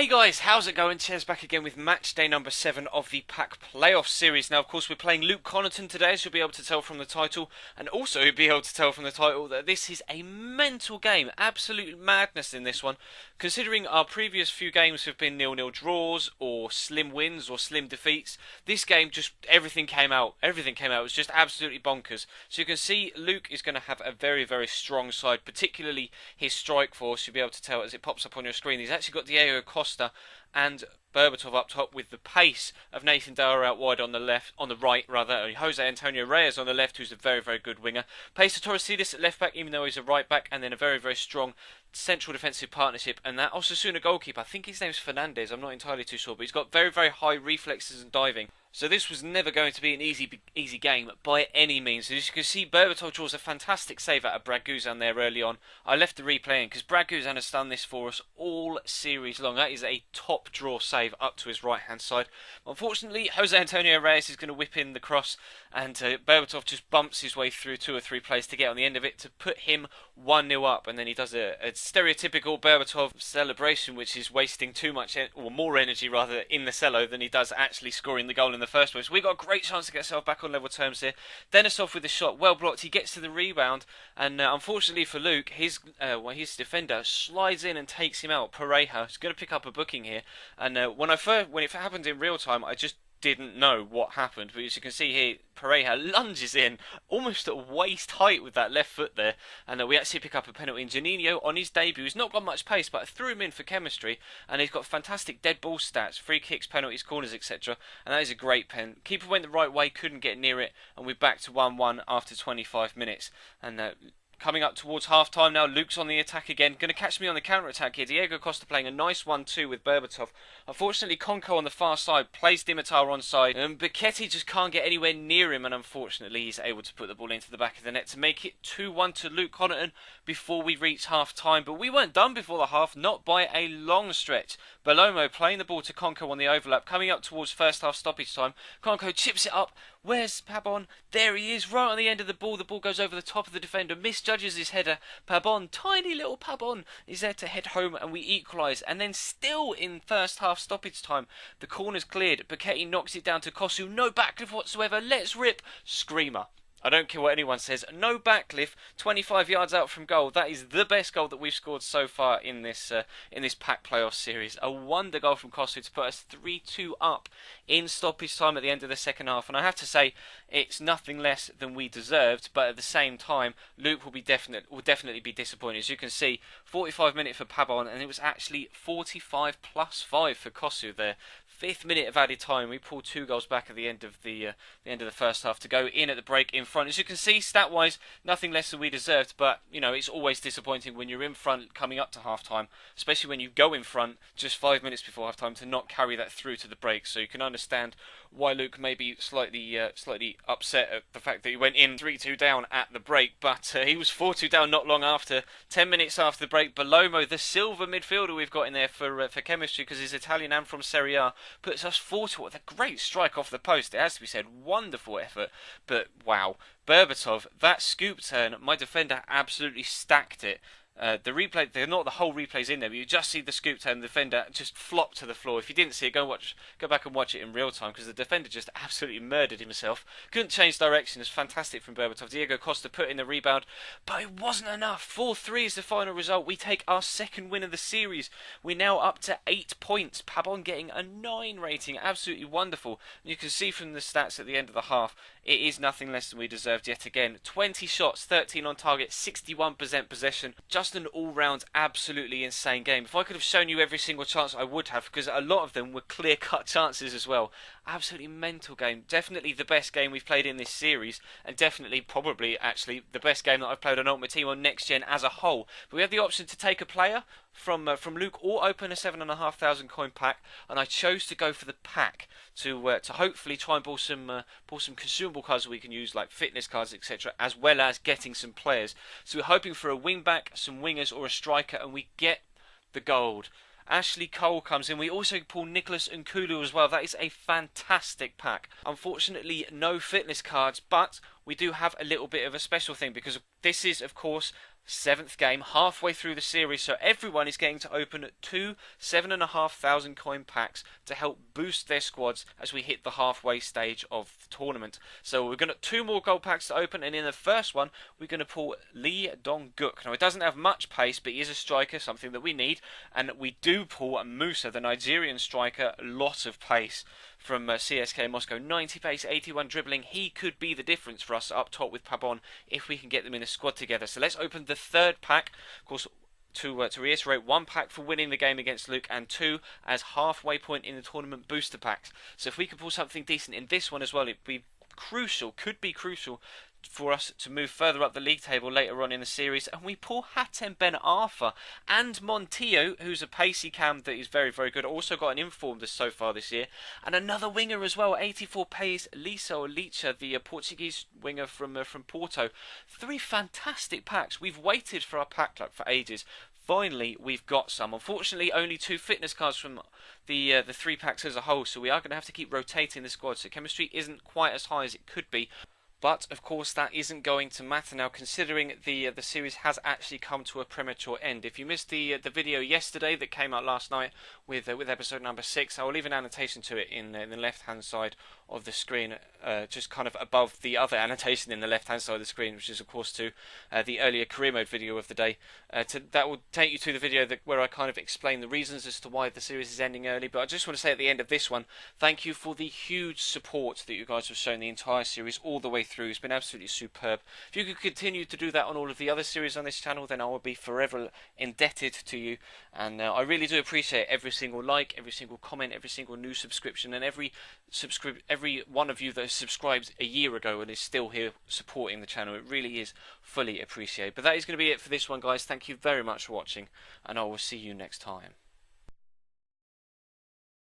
Hey guys, how's it going? Ches back again with match day number 7 of the Pack Playoffs series. Now, of course, we're playing Luke Connerton today, as you'll be able to tell from the title, and also you'll be able to tell from the title that this is a mental game. Absolute madness in this one, considering our previous few games have been 0-0 draws, or slim wins, or slim defeats. This game, just everything came out. Everything came out. It was just absolutely bonkers. So you can see Luke is going to have a very, very strong side, particularly his strike force. You'll be able to tell as it pops up on your screen. He's actually got Diego Costa and Berbatov up top with the pace of Nathan Dyer out wide on the right, Jose Antonio Reyes on the left, who's a very, very good winger. Pace to Torresidis at left back, even though he's a right back, and then a very, very strong central defensive partnership. And that Osasuna goalkeeper, I think his name's Fernandez, I'm not entirely too sure, but he's got very, very high reflexes and diving. So this was never going to be an easy game by any means. As you can see, Berbatov draws a fantastic save out of Braguzan there early on. I left the replay in because Braguzan has done this for us all series long. That is a top draw save up to his right hand side. Unfortunately, Jose Antonio Reyes is going to whip in the cross, and Berbatov just bumps his way through 2 or 3 plays to get on the end of it to put him 1-0 up, and then he does a stereotypical Berbatov celebration, which is wasting too much or more energy rather in the cello than he does actually scoring the goal in the first place. We got a great chance to get ourselves back on level terms here. Denisov with the shot, well blocked. He gets to the rebound, and unfortunately for Luke, his defender slides in and takes him out. Pareja is going to pick up a booking here, and when it happened in real time, I just didn't know what happened, but as you can see here, Pareja lunges in almost at waist height with that left foot there, and we actually pick up a penalty. And Janino on his debut, he's not got much pace, but I threw him in for chemistry, and he's got fantastic dead ball stats, free kicks, penalties, corners, etc. And that is a great pen. Keeper went the right way, couldn't get near it, and we're back to 1-1 after 25 minutes. And coming up towards half-time now, Luke's on the attack again. Going to catch me on the counter-attack here. Diego Costa playing a nice 1-2 with Berbatov. Unfortunately, Conco on the far side plays Dimitar onside. Bichetti just can't get anywhere near him, and unfortunately he's able to put the ball into the back of the net to make it 2-1 to Luke Connerton before we reach half-time. But we weren't done before the half, not by a long stretch. Belomo playing the ball to Conco on the overlap, coming up towards first half stoppage time. Conco chips it up. Where's Pabon? There he is, right on the end of the ball. The ball goes over the top of the defender, misjudges his header. Pabon, tiny little Pabon, is there to head home, and we equalise. And then still in first half stoppage time, the corner's cleared. Bichetti knocks it down to Kosu. No backlift whatsoever. Let's rip. Screamer. I don't care what anyone says. No backlift, 25 yards out from goal. That is the best goal that we've scored so far in this Pack Playoffs series. A wonder goal from Kosu to put us 3-2 up in stoppage time at the end of the second half. And I have to say, it's nothing less than we deserved. But at the same time, Luke will definitely be disappointed. As you can see, 45 minutes for Pabon, and it was actually 45 plus 5 for Kosu there. 5th minute of added time. We pulled 2 goals back at the end of the first half to go in at the break in front. As you can see, stat-wise, nothing less than we deserved. But you know, it's always disappointing when you're in front coming up to half-time, especially when you go in front just 5 minutes before half-time, to not carry that through to the break. So you can understand why Luke may be slightly upset at the fact that he went in 3-2 down at the break. But he was 4-2 down not long after. 10 minutes after the break, Belomo, the silver midfielder we've got in there for chemistry because he's Italian and from Serie A, puts us 4-2 with a great strike off the post. It has to be said, wonderful effort. But wow, Berbatov, that scoop turn, my defender absolutely stacked it. The replay, they're not the whole replay's in there, but you just see the scoop turn, the defender just flop to the floor. If you didn't see it, go back and watch it in real time, because the defender just absolutely murdered himself. Couldn't change direction. It's fantastic from Berbatov. Diego Costa put in the rebound, but it wasn't enough. 4-3 is the final result. We take our 2nd win of the series. We're now up to 8 points. Pabon getting a 9 rating. Absolutely wonderful. And you can see from the stats at the end of the half, it is nothing less than we deserved yet again. 20 shots, 13 on target, 61% possession. Just an all-round absolutely insane game. If I could have shown you every single chance, I would have, because a lot of them were clear-cut chances as well. Absolutely mental game. Definitely the best game we've played in this series, and definitely, probably, actually, the best game that I've played on Ultimate Team on Next Gen as a whole. But we have the option to take a player from Luke or open a 7,500 coin pack, and I chose to go for the pack to hopefully try and pull some consumable cards that we can use, like fitness cards, etc., as well as getting some players. So we're hoping for a wing back, some wingers, or a striker, and we get the gold. Ashley Cole comes in. We also pull Nicholas Nkulu as well. That is a fantastic pack. Unfortunately, no fitness cards, but we do have a little bit of a special thing, because this is, of course, 7th game, halfway through the series, so everyone is getting to open 2 7,500 coin packs to help boost their squads as we hit the halfway stage of the tournament. So we're going to 2 more gold packs to open, and in the first one we're going to pull Lee Dong-guk. Now, it doesn't have much pace, but he is a striker, something that we need, and we do pull Musa, the Nigerian striker, a lot of pace from CSK Moscow. 90 pace, 81 dribbling. He could be the difference for us up top with Pabon if we can get them in a squad together. So let's open the 3rd pack. Of course, to reiterate, 1 pack for winning the game against Luke, and 2 as halfway point in the tournament booster packs. So if we could pull something decent in this one as well, it'd be crucial, could be crucial for us to move further up the league table later on in the series. And we pull Hatem Ben Arfa and Montillo, who's a pacey cam that is very, very good. Also got an informed so far this year, and another winger as well, 84 pace, Liso Licha, the Portuguese winger from Porto. 3 fantastic packs. We've waited for our pack luck for ages. Finally, we've got some. Unfortunately, only 2 fitness cards from the 3 packs as a whole, so we are going to have to keep rotating the squad. So chemistry isn't quite as high as it could be. But, of course, that isn't going to matter now, considering the series has actually come to a premature end. If you missed the video yesterday that came out last night with episode number 6, I will leave an annotation to it in the left-hand side of the screen, just kind of above the other annotation in the left-hand side of the screen, which is, of course, to the earlier career mode video of the day. That will take you to the video where I kind of explain the reasons as to why the series is ending early. But I just want to say at the end of this one, thank you for the huge support that you guys have shown the entire series all the way through. It's been absolutely superb. If you could continue to do that on all of the other series on this channel, then I will be forever indebted to you. And I really do appreciate every single like, every single comment, every single new subscription, and every one of you that has subscribed a year ago and is still here supporting the channel. It really is fully appreciated. But that is going to be it for this one, guys. Thank you very much for watching, and I will see you next time.